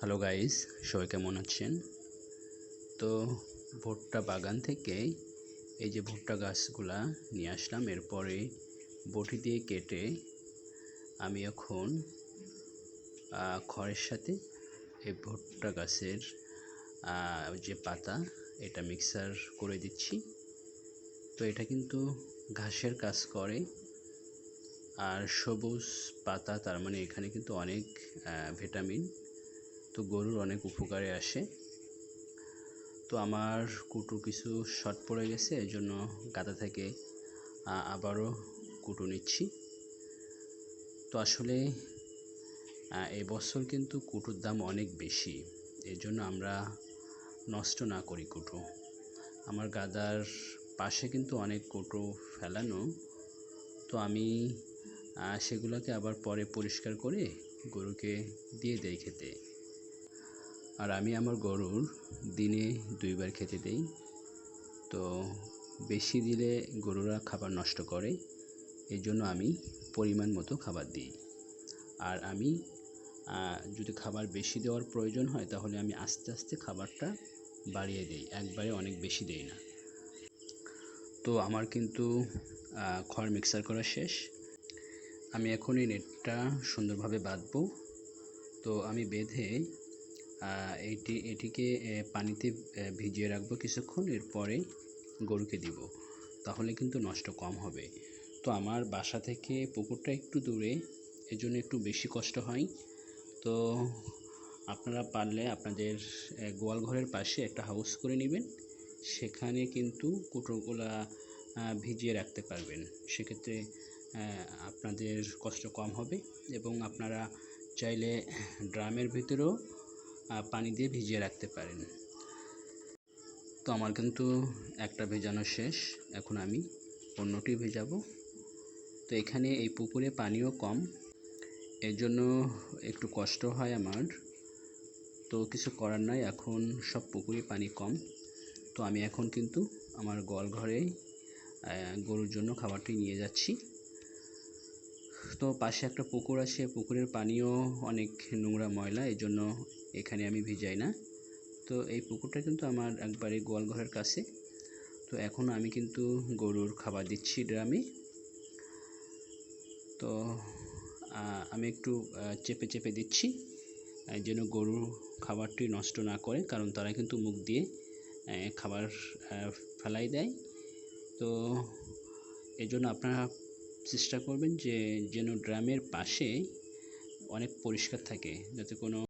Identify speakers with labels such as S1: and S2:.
S1: Hello guys, সবাই কেমন আছেন? তো ভুট্টা বাগান থেকে এই যে ভুট্টা গাছগুলা নিয়ে আসলাম। এরপরে বটি দিয়ে কেটে আমি এখন খড়ের সাথে এই ভুট্টা গাছের যে পাতা এটা মিক্সার করে দিচ্ছি। তো এটা কিন্তু ঘাসের কাজ করে, আর সবুজ পাতা তার মানে এখানে কিন্তু অনেক ভিটামিন, তো গরুর অনেক উপকারে আসে। তো আমার কুটু কিছু শর্ট পড়ে গেছে, এই জন্য গাদা থেকে আবারও কুটু নিচ্ছি। তো আসলে এবছর কিন্তু কুটুর দাম অনেক বেশি, এই জন্য আমরা নষ্ট না করি কুটু। আমার গাদার পাশে কিন্তু অনেক কুটু ফেলানো, তো আমি সেগুলোকে আবার পরে পরিষ্কার করে গরুকে দিয়ে দেই খেতে। আর আমি আমার গরুর দিনে 2 বার খেতে দেই। তো বেশি দিলে গরুরা খাবার নষ্ট করে, এই জন্য আমি পরিমাণ মতো খাবার দিই। আর আমি যদি খাবার বেশি দেওয়ার প্রয়োজন হয় তাহলে আমি আস্তে আস্তে খাবারটা বাড়িয়ে দিই, একবারে অনেক বেশি দেই না। তো আমার কিন্তু খড় মিক্সার করা শেষ। আমি এখন এই নেটটা সুন্দরভাবে বাঁধবো। তো আমি বেঁধে এটিকে পানিতে ভিজিয়ে রাখবো কিছুক্ষণ, এরপরে গরুকে দিব, তাহলে কিন্তু নষ্ট কম হবে। তো আমার বাসা থেকে পুকুরটা একটু দূরে, এজন্য একটু বেশি কষ্ট হয়। তো আপনারা পারলে আপনাদের গোয়াল ঘরের পাশে একটা হাউস করে নেবেন, সেখানে কিন্তু কুটোগুলা ভিজিয়ে রাখতে পারবেন। সেক্ষেত্রে আপনাদের কষ্ট কম হবে, এবং আপনারা চাইলে ড্রামের ভিতরেও পানি দিয়ে ভিজিয়ে রাখতে পারেন। তো আমার কিন্তু একটা ভেজানো শেষ, এখন আমি অন্যটি ভেজাবো। তো এখানে এই পুকুরে পানিও কম, এর জন্য একটু কষ্ট হয় আমার। তো কিছু করার নাই, এখন সব পুকুরে পানি কম। তো আমি এখন কিন্তু আমার গোয়াল ঘরে গরুর জন্য খাবারটি নিয়ে যাচ্ছি। তো পাশে একটা পুকুর আছে, পুকুরের পানিও অনেক নোংরা ময়লা, এই জন্য এখানে আমি ভিজাই না। তো এই পুকুরটা কিন্তু আমার একবারে গোয়াল ঘরের কাছে। তো এখন আমি কিন্তু গরুর খাবার দিচ্ছি ড্রামে। তো আমি একটু চেপে চেপে দিচ্ছি যেন গরুর খাবারটি নষ্ট না করে, কারণ তারা কিন্তু মুখ দিয়ে খাবার ফেলাই দেয়। তো এই জন্য আপনারা চেষ্টা করবেন যে যেন ড্রামের পাশে অনেক পরিষ্কার থাকে, যাতে কোনো